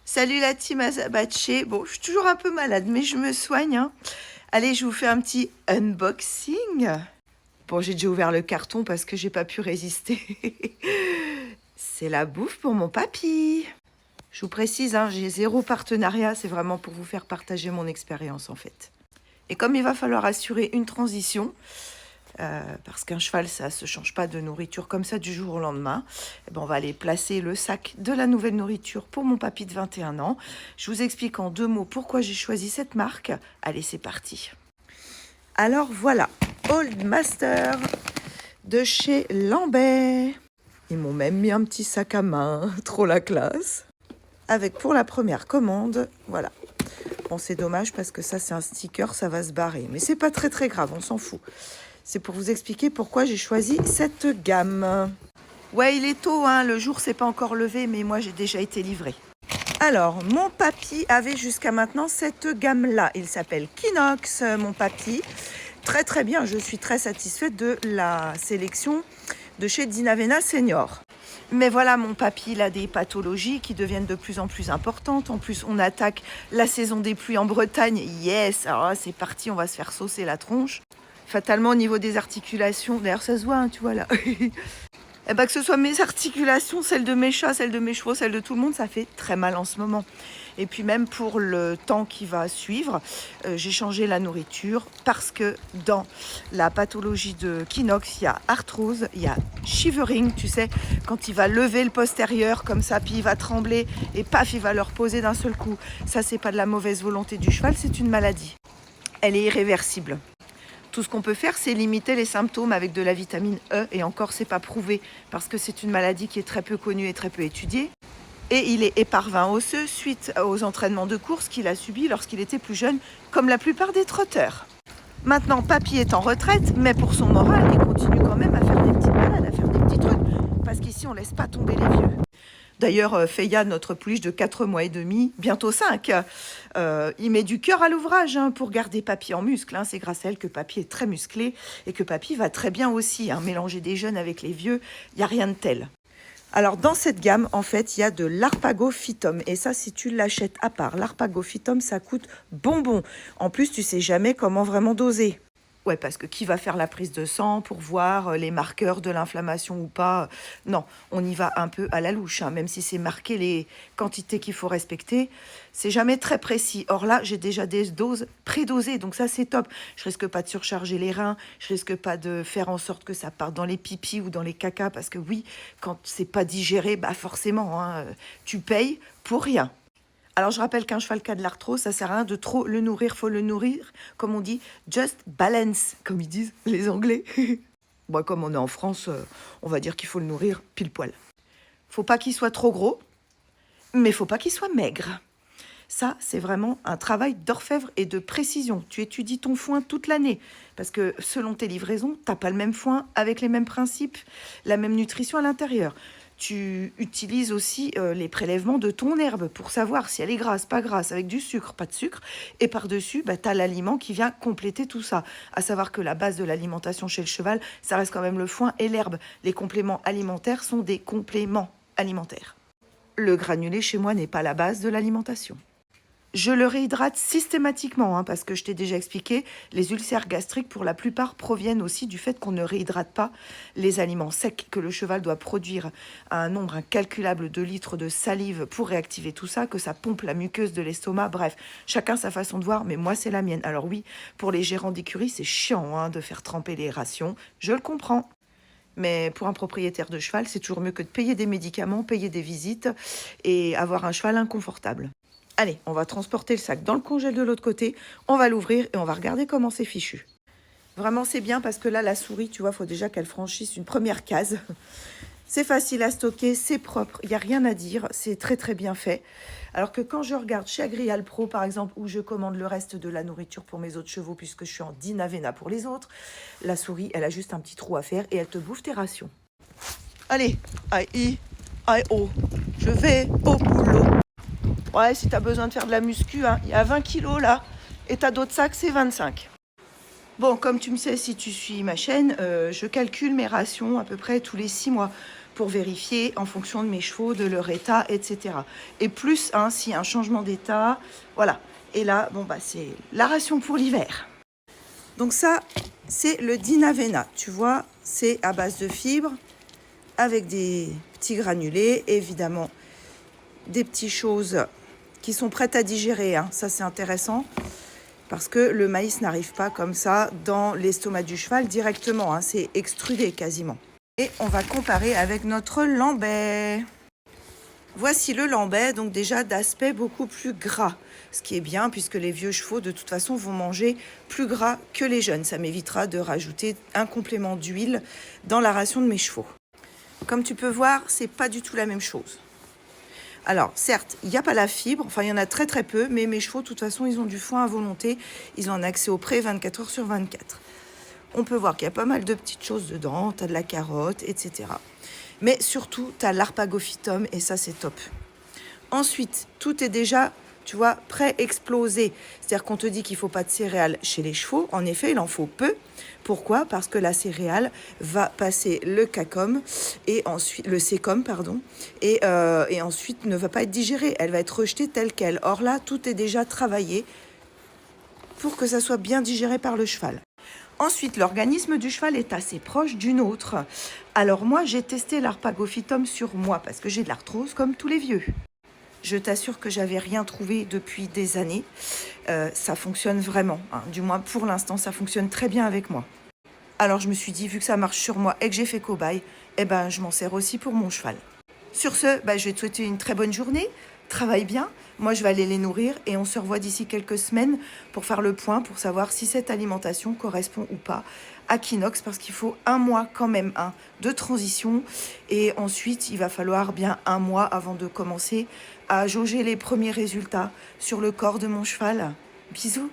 Salut la team Azabache. Bon, je suis toujours un peu malade, mais je me soigne, hein. Allez, je vous fais un petit unboxing. Bon, j'ai déjà ouvert le carton parce que j'ai pas pu résister. C'est la bouffe pour mon papy. Je vous précise, hein, j'ai zéro partenariat, c'est vraiment pour vous faire partager mon expérience en fait. Et comme il va falloir assurer une transition, parce qu'un cheval, ça se change pas de nourriture comme ça du jour au lendemain. Eh ben, on va aller placer le sac de la nouvelle nourriture pour mon papy de 21 ans. Je vous explique en 2 mots pourquoi j'ai choisi cette marque. Allez, c'est parti. Alors voilà, Old Master de chez Lambert. Ils m'ont même mis un petit sac à main, trop la classe. Avec pour la première commande, voilà. Bon, c'est dommage parce que ça, c'est un sticker, ça va se barrer. Mais c'est pas très grave, on s'en fout. C'est pour vous expliquer pourquoi j'ai choisi cette gamme. Ouais, il est tôt, hein, le jour s'est pas encore levé, mais moi j'ai déjà été livrée. Alors, mon papy avait jusqu'à maintenant cette gamme-là. Il s'appelle Kinox, mon papy. Très bien, je suis très satisfaite de la sélection de chez Dinavena Senior. Mais voilà, mon papy, il a des pathologies qui deviennent de plus en plus importantes. En plus, on attaque la saison des pluies en Bretagne. Yes, alors là, c'est parti, on va se faire saucer la tronche. Fatalement, au niveau des articulations, d'ailleurs, ça se voit, hein, tu vois là. Et ben, que ce soit mes articulations, celles de mes chats, celles de mes chevaux, celles de tout le monde, ça fait très mal en ce moment. Et puis même pour le temps qui va suivre, j'ai changé la nourriture parce que dans la pathologie de Kinox, il y a arthrose, il y a shivering, tu sais, quand il va lever le postérieur comme ça, puis il va trembler et paf, il va le reposer d'un seul coup. Ça, c'est pas de la mauvaise volonté du cheval, c'est une maladie. Elle est irréversible. Tout ce qu'on peut faire, c'est limiter les symptômes avec de la vitamine E. Et encore, c'est pas prouvé parce que c'est une maladie qui est très peu connue et très peu étudiée. Et il est éparvin osseux suite aux entraînements de course qu'il a subis lorsqu'il était plus jeune, comme la plupart des trotteurs. Maintenant, papy est en retraite, mais pour son moral, il continue quand même à faire des petites balades, à faire des petits trucs. Parce qu'ici, on laisse pas tomber les vieux. D'ailleurs, Feya, notre pouliche de 4 mois et demi, bientôt 5, il met du cœur à l'ouvrage hein, pour garder papy en muscle. Hein. C'est grâce à elle que papy est très musclé et que papy va très bien aussi. Hein. Mélanger des jeunes avec les vieux, il n'y a rien de tel. Alors, dans cette gamme, en fait, il y a de l'Arpagophytum. Et ça, si tu l'achètes à part, l'Arpagophytum, ça coûte bonbon. En plus, tu sais jamais comment vraiment doser. Ouais, parce que qui va faire la prise de sang pour voir les marqueurs de l'inflammation ou pas? Non, on y va un peu à la louche, hein, même si c'est marqué les quantités qu'il faut respecter. C'est jamais très précis. Or là, j'ai déjà des doses prédosées, donc ça c'est top. Je risque pas de surcharger les reins, je risque pas de faire en sorte que ça parte dans les pipis ou dans les cacas, parce que oui, quand c'est pas digéré, bah forcément, hein, tu payes pour rien. Alors, je rappelle qu'un cheval qui a de l'arthrose, ça sert à rien de trop le nourrir. Faut le nourrir, comme on dit, just balance, comme ils disent les Anglais. Bon, comme on est en France, on va dire qu'il faut le nourrir pile poil. Faut pas qu'il soit trop gros, mais faut pas qu'il soit maigre. Ça, c'est vraiment un travail d'orfèvre et de précision. Tu étudies ton foin toute l'année, parce que selon tes livraisons, t'as pas le même foin avec les mêmes principes, la même nutrition à l'intérieur. Tu utilises aussi les prélèvements de ton herbe pour savoir si elle est grasse, pas grasse, avec du sucre, pas de sucre. Et par-dessus, bah, tu as l'aliment qui vient compléter tout ça. À savoir que la base de l'alimentation chez le cheval, ça reste quand même le foin et l'herbe. Les compléments alimentaires sont des compléments alimentaires. Le granulé chez moi n'est pas la base de l'alimentation. Je le réhydrate systématiquement, hein, parce que je t'ai déjà expliqué, les ulcères gastriques, pour la plupart, proviennent aussi du fait qu'on ne réhydrate pas les aliments secs, que le cheval doit produire un nombre incalculable de litres de salive pour réactiver tout ça, que ça pompe la muqueuse de l'estomac. Bref, chacun sa façon de voir, mais moi, c'est la mienne. Alors oui, pour les gérants d'écurie, c'est chiant hein, de faire tremper les rations, je le comprends. Mais pour un propriétaire de cheval, c'est toujours mieux que de payer des médicaments, payer des visites et avoir un cheval inconfortable. Allez, on va transporter le sac dans le congèle de l'autre côté, on va l'ouvrir et on va regarder comment c'est fichu. Vraiment, c'est bien parce que là, la souris, tu vois, il faut déjà qu'elle franchisse une première case. C'est facile à stocker, c'est propre, il n'y a rien à dire, c'est très bien fait. Alors que quand je regarde chez Agrial Pro, par exemple, où je commande le reste de la nourriture pour mes autres chevaux, puisque je suis en Dinavena pour les autres, la souris, elle a juste un petit trou à faire et elle te bouffe tes rations. Allez, aïe, aïe, oh, je vais au boulot. Ouais, si t'as besoin de faire de la muscu, hein, il y a 20 kilos là, et t'as d'autres sacs, c'est 25. Bon, comme tu me sais, si tu suis ma chaîne, je calcule mes rations à peu près tous les 6 mois pour vérifier en fonction de mes chevaux, de leur état, etc. Et plus, hein, s'il y a un changement d'état, voilà. Et là, bon, bah, c'est la ration pour l'hiver. Donc ça, c'est le Dinavena. Tu vois, c'est à base de fibres, avec des petits granulés, évidemment, des petites choses qui sont prêtes à digérer. Hein. Ça, c'est intéressant, parce que le maïs n'arrive pas comme ça dans l'estomac du cheval directement. Hein. C'est extrudé quasiment. Et on va comparer avec notre lambais. Voici le lambais, donc déjà d'aspect beaucoup plus gras. Ce qui est bien, puisque les vieux chevaux, de toute façon, vont manger plus gras que les jeunes. Ça m'évitera de rajouter un complément d'huile dans la ration de mes chevaux. Comme tu peux voir, c'est pas du tout la même chose. Alors, certes, il n'y a pas la fibre, enfin, il y en a très très peu, mais mes chevaux, de toute façon, ils ont du foin à volonté. Ils ont un accès au pré 24 heures sur 24. On peut voir qu'il y a pas mal de petites choses dedans. Tu as de la carotte, etc. Mais surtout, tu as l'arpagophytum et ça, c'est top. Ensuite, tout est déjà, tu vois, pré-explosé. C'est-à-dire qu'on te dit qu'il ne faut pas de céréales chez les chevaux. En effet, il en faut peu. Pourquoi ? Parce que la céréale va passer le cacum et ensuite le sécum, pardon, et ensuite ne va pas être digérée. Elle va être rejetée telle qu'elle. Or là, tout est déjà travaillé pour que ça soit bien digéré par le cheval. Ensuite, l'organisme du cheval est assez proche du nôtre. Alors moi, j'ai testé l'arpagophytum sur moi parce que j'ai de l'arthrose comme tous les vieux. Je t'assure que j'avais rien trouvé depuis des années. Ça fonctionne vraiment. Hein. Du moins, pour l'instant, ça fonctionne très bien avec moi. Alors je me suis dit, vu que ça marche sur moi et que j'ai fait cobaye, eh ben, je m'en sers aussi pour mon cheval. Sur ce, je vais te souhaiter une très bonne journée. Travaille bien. Moi, je vais aller les nourrir et on se revoit d'ici quelques semaines pour faire le point, pour savoir si cette alimentation correspond ou pas à Kinox, parce qu'il faut un mois quand même de transition. Et ensuite, il va falloir bien un mois avant de commencer à jauger les premiers résultats sur le corps de mon cheval. Bisous.